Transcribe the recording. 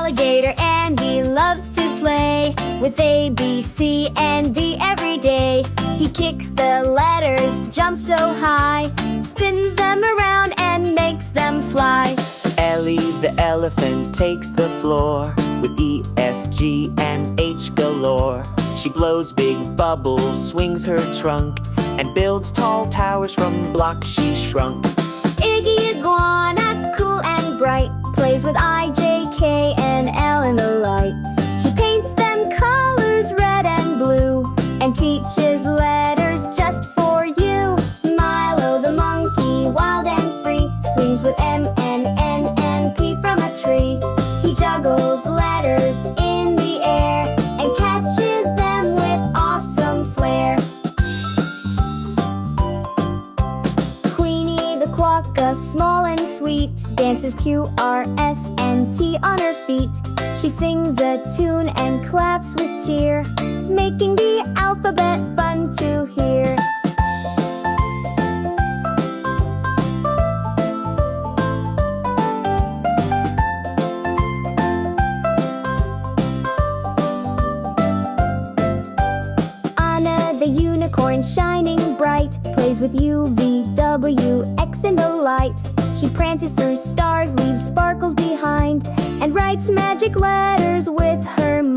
Alligator Andy loves to play with A, B, C, and D every day. He kicks the letters, jumps so high, spins them around and makes them fly. Ellie the Elephant takes the floor with E, F, G, and H galore. She blows big bubbles, swings her trunk, and builds tall towers from blocks she shrunk. Iggy Iguana, cool and bright, plays with I, J, K, and L in the light. He paints them colors red and blue and teaches letters just for you. Milo the Monkey, wild and free, swings with M, N, N, and P from a tree. He juggles letters in the air and catches them with awesome flair. Queenie the Quokka, small and sweet, dances Q, R, S, and T on her feet. She sings a tune and claps with cheer, making the alphabet fun to hear. Anna the unicorn, shining bright, plays with U, V, W, X in the light. She prances through stars, leaves sparkles behind, and writes magic letters with her mind.